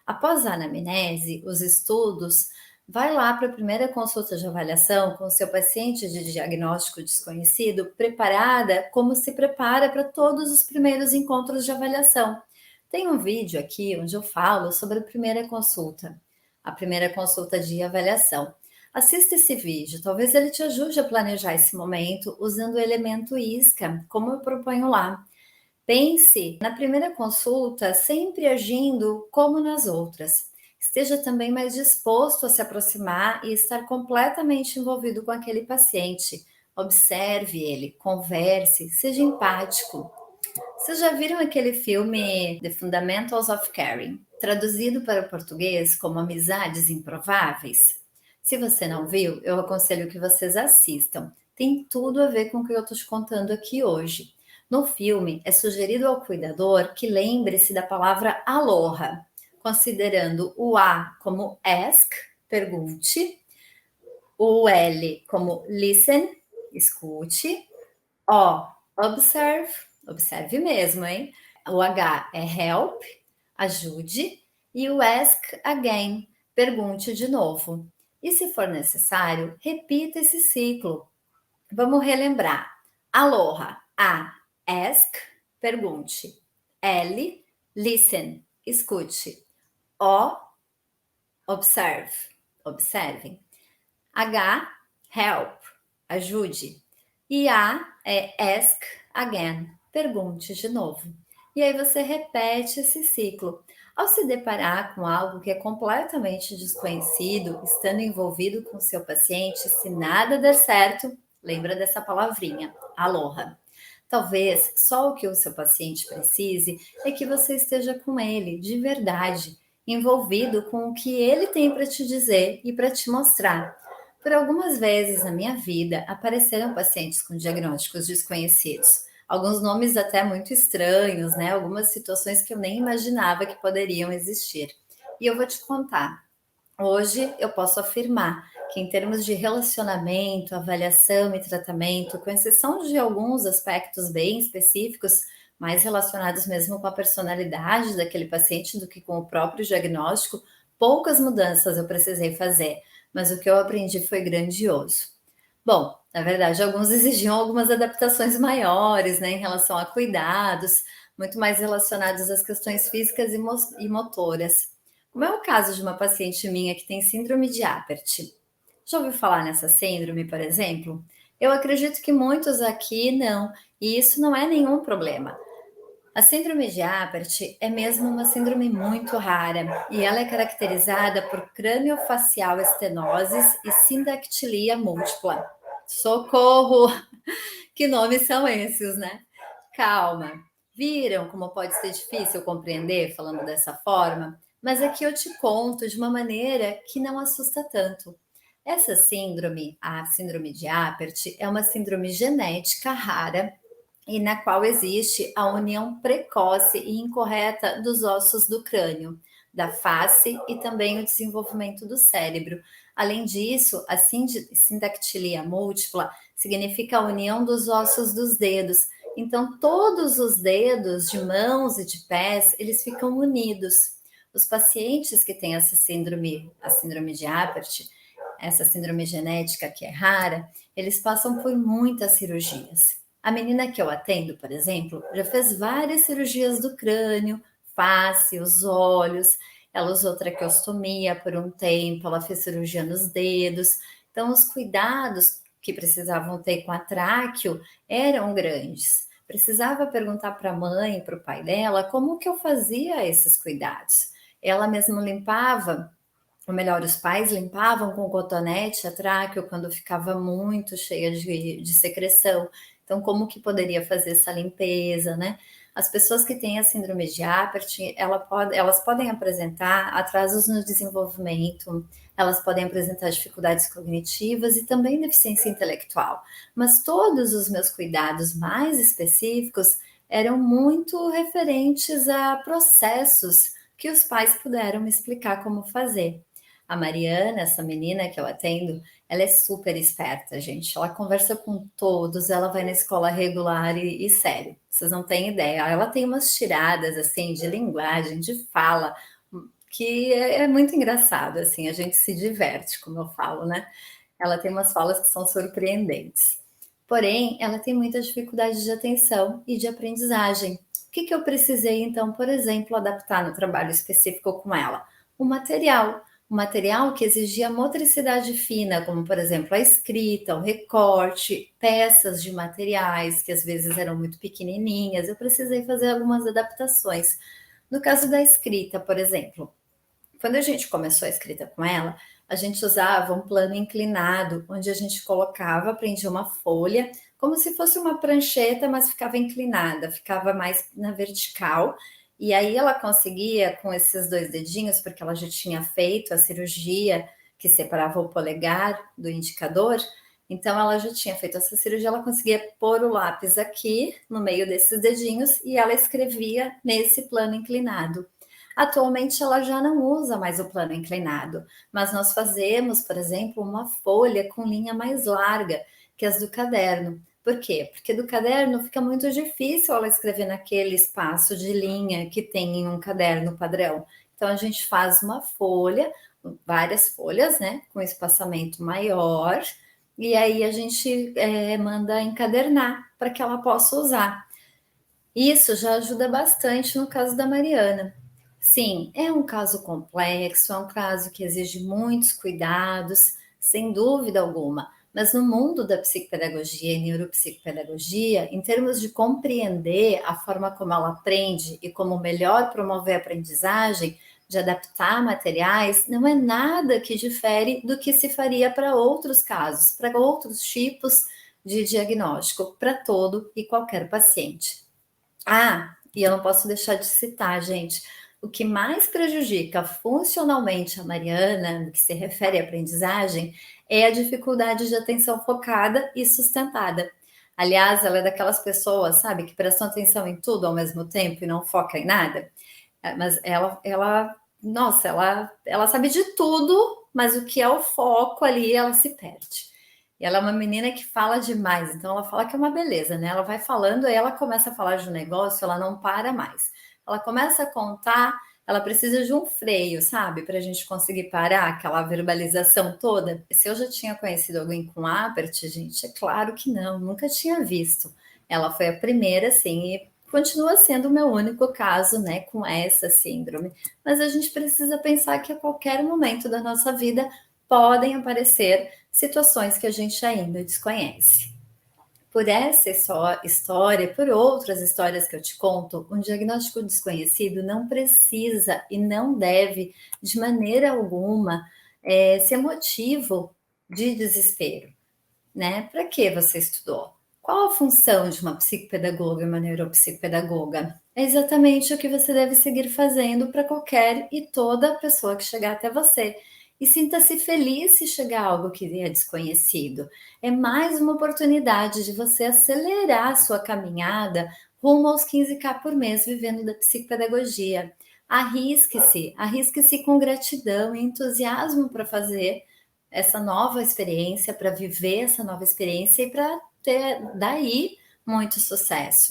Após a anamnese, os estudos, vai lá para a primeira consulta de avaliação com o seu paciente de diagnóstico desconhecido, preparada como se prepara para todos os primeiros encontros de avaliação. Tem um vídeo aqui onde eu falo sobre a primeira consulta de avaliação. Assista esse vídeo, talvez ele te ajude a planejar esse momento usando o elemento isca, como eu proponho lá. Pense na primeira consulta sempre agindo como nas outras. Esteja também mais disposto a se aproximar e estar completamente envolvido com aquele paciente. Observe ele, converse, seja empático. Vocês já viram aquele filme The Fundamentals of Caring, traduzido para o português como Amizades Improváveis? Se você não viu, eu aconselho que vocês assistam. Tem tudo a ver com o que eu estou te contando aqui hoje. No filme, é sugerido ao cuidador que lembre-se da palavra aloha, considerando o A como ask, pergunte, o L como listen, escute, O, observe, observe mesmo, hein? O H é help, ajude, e o ask again, pergunte de novo. E se for necessário, repita esse ciclo. Vamos relembrar. Aloha, A, ask, pergunte. L, listen, escute. O, observe, observem. H, help, ajude. E A é ask again, pergunte de novo. E aí você repete esse ciclo. Ao se deparar com algo que é completamente desconhecido, estando envolvido com seu paciente, se nada der certo, lembra dessa palavrinha, aloha. Talvez só o que o seu paciente precise é que você esteja com ele, de verdade, envolvido com o que ele tem para te dizer e para te mostrar. Por algumas vezes na minha vida apareceram pacientes com diagnósticos desconhecidos, alguns nomes até muito estranhos, né? Algumas situações que eu nem imaginava que poderiam existir. E eu vou te contar. Hoje eu posso afirmar que, em termos de relacionamento, avaliação e tratamento, com exceção de alguns aspectos bem específicos, mais relacionados mesmo com a personalidade daquele paciente do que com o próprio diagnóstico, poucas mudanças eu precisei fazer, mas o que eu aprendi foi grandioso. Bom, na verdade, alguns exigiam algumas adaptações maiores, né, em relação a cuidados, muito mais relacionados às questões físicas e motoras. Como é o caso de uma paciente minha que tem síndrome de Apert. Já ouviu falar nessa síndrome, por exemplo? Eu acredito que muitos aqui não, e isso não é nenhum problema. A síndrome de Apert é mesmo uma síndrome muito rara e ela é caracterizada por craniofacial estenoses e sindactilia múltipla. Socorro! Que nomes são esses, né? Calma. Viram como pode ser difícil compreender falando dessa forma? Mas aqui eu te conto de uma maneira que não assusta tanto. Essa síndrome, a síndrome de Apert, é uma síndrome genética rara e na qual existe a união precoce e incorreta dos ossos do crânio, da face e também o desenvolvimento do cérebro. Além disso, a sindactilia múltipla significa a união dos ossos dos dedos. Então, todos os dedos de mãos e de pés, eles ficam unidos. Os pacientes que têm essa síndrome, a síndrome de Apert, essa síndrome genética que é rara, eles passam por muitas cirurgias. A menina que eu atendo, por exemplo, já fez várias cirurgias do crânio, face, os olhos. Ela usou traqueostomia por um tempo, ela fez cirurgia nos dedos. Então, os cuidados que precisavam ter com a tráqueo eram grandes. Precisava perguntar para a mãe, para o pai dela, como que eu fazia esses cuidados. Ela mesma limpava, ou melhor, os pais limpavam com cotonete a tráqueo quando ficava muito cheia de secreção. Então, como que poderia fazer essa limpeza, né? As pessoas que têm a síndrome de Apert, elas podem apresentar atrasos no desenvolvimento, elas podem apresentar dificuldades cognitivas e também deficiência intelectual. Mas todos os meus cuidados mais específicos eram muito referentes a processos que os pais puderam me explicar como fazer. A Mariana, essa menina que eu atendo, ela é super esperta, gente. Ela conversa com todos, ela vai na escola regular e sério, vocês não têm ideia. Ela tem umas tiradas assim de linguagem, de fala, que é muito engraçado, assim, a gente se diverte, como eu falo, né. Ela tem umas falas que são surpreendentes. Porém, ela tem muita dificuldade de atenção e de aprendizagem. O que que eu precisei então, por exemplo, adaptar no trabalho específico com ela? O material que exigia motricidade fina, como por exemplo a escrita, o recorte, peças de materiais que às vezes eram muito pequenininhas. Eu precisei fazer algumas adaptações. No caso da escrita, por exemplo, quando a gente começou a escrita com ela, a gente usava um plano inclinado, onde a gente colocava, prendia uma folha, como se fosse uma prancheta, mas ficava inclinada, ficava mais na vertical. E aí ela conseguia, com esses dois dedinhos, porque ela já tinha feito a cirurgia que separava o polegar do indicador, então ela já tinha feito essa cirurgia, ela conseguia pôr o lápis aqui, no meio desses dedinhos, e ela escrevia nesse plano inclinado. Atualmente ela já não usa mais o plano inclinado, mas nós fazemos, por exemplo, uma folha com linha mais larga que as do caderno. Por quê? Porque do caderno fica muito difícil ela escrever naquele espaço de linha que tem em um caderno padrão. Então a gente faz uma folha, várias folhas, né, com espaçamento maior, e aí a gente manda encadernar para que ela possa usar. Isso já ajuda bastante no caso da Mariana. Sim, é um caso complexo, é um caso que exige muitos cuidados, sem dúvida alguma. Mas no mundo da psicopedagogia e neuropsicopedagogia, em termos de compreender a forma como ela aprende e como melhor promover a aprendizagem, de adaptar materiais, não é nada que difere do que se faria para outros casos, para outros tipos de diagnóstico, para todo e qualquer paciente. Ah, e eu não posso deixar de citar, gente, o que mais prejudica funcionalmente a Mariana, no que se refere à aprendizagem, é a dificuldade de atenção focada e sustentada. Aliás, ela é daquelas pessoas, sabe, que prestam atenção em tudo ao mesmo tempo e não foca em nada. Mas nossa, ela sabe de tudo, mas o que é o foco ali, ela se perde. E ela é uma menina que fala demais, então ela fala que é uma beleza, né? Ela vai falando, aí ela começa a falar de um negócio, ela não para mais. Ela começa a contar, ela precisa de um freio, sabe? Para a gente conseguir parar aquela verbalização toda. Se eu já tinha conhecido alguém com Apert, gente, é claro que não, nunca tinha visto. Ela foi a primeira, assim, e continua sendo o meu único caso, né, com essa síndrome. Mas a gente precisa pensar que a qualquer momento da nossa vida podem aparecer situações que a gente ainda desconhece. Por essa história, por outras histórias que eu te conto, um diagnóstico desconhecido não precisa e não deve, de maneira alguma, ser motivo de desespero, né? Para que você estudou? Qual a função de uma psicopedagoga e uma neuropsicopedagoga? É exatamente o que você deve seguir fazendo para qualquer e toda pessoa que chegar até você. E sinta-se feliz se chegar algo que é desconhecido. É mais uma oportunidade de você acelerar a sua caminhada rumo aos 15K por mês vivendo da psicopedagogia. Arrisque-se com gratidão e entusiasmo para fazer essa nova experiência, para viver essa nova experiência e para ter daí muito sucesso.